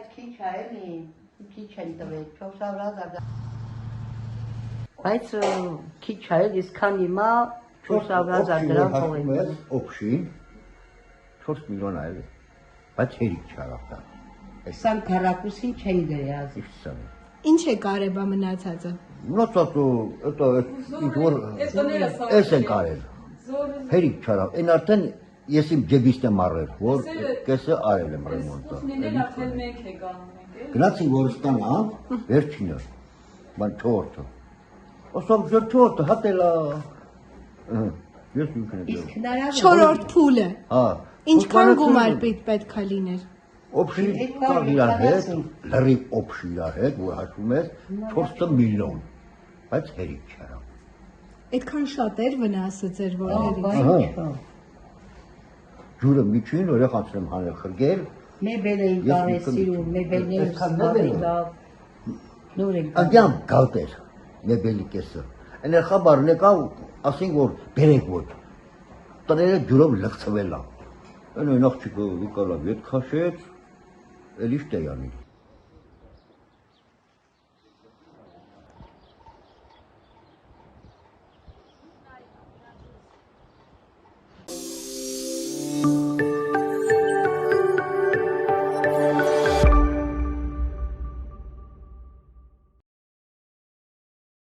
բայց քիչ է, էլի, քիչ են տվել, 400,000 բայց քիչ է, իսկան հիմա 400,000 դրամ փոխել։ Օփշին 4 միլիոն է, բայց հերիք չարախտա։ 20 քառակուսին չեն գրեած։ Ինչ է կարեբա մնացածը։ Մնացածը, это ինչ որ էս են կարել։ Հերիք չարախ, այն արդեն ես իմ ջեբից եմ առել, որ կեսը արել եմ ռեմոնտը։ Գնացի որ ստանամ, վերջինը, բան չորթը։ Ասամ չորթը հատելա։ Ես ինքն եմ։ Չորրորդ փուլը։ Հա։ Ինչքան գումար պետք է լիներ։ Օփշի կար իրար հետ, լրիվ օփշի իրար հետ, որ հաշվում ես 4 միլիոն, բայց հերիք չարավ։ Այդքան շատ էր վնասը ձեր որ հերիք։ Ջուրը միջին ուրախացրեմ հանել խրգել։ Մեբել էին կարել սիրում, մեբելները սկավի լավ, նոր են կարել։ Անգամ գալտեր, մեբելի կեսը։ Այն խաբարն եկավ, ասենք որ բերեք ոտ, տները ջուրով լղցվել ա։ Այն աղջիկը վիկալավ ետ քաշեց, էլի շտեյանի։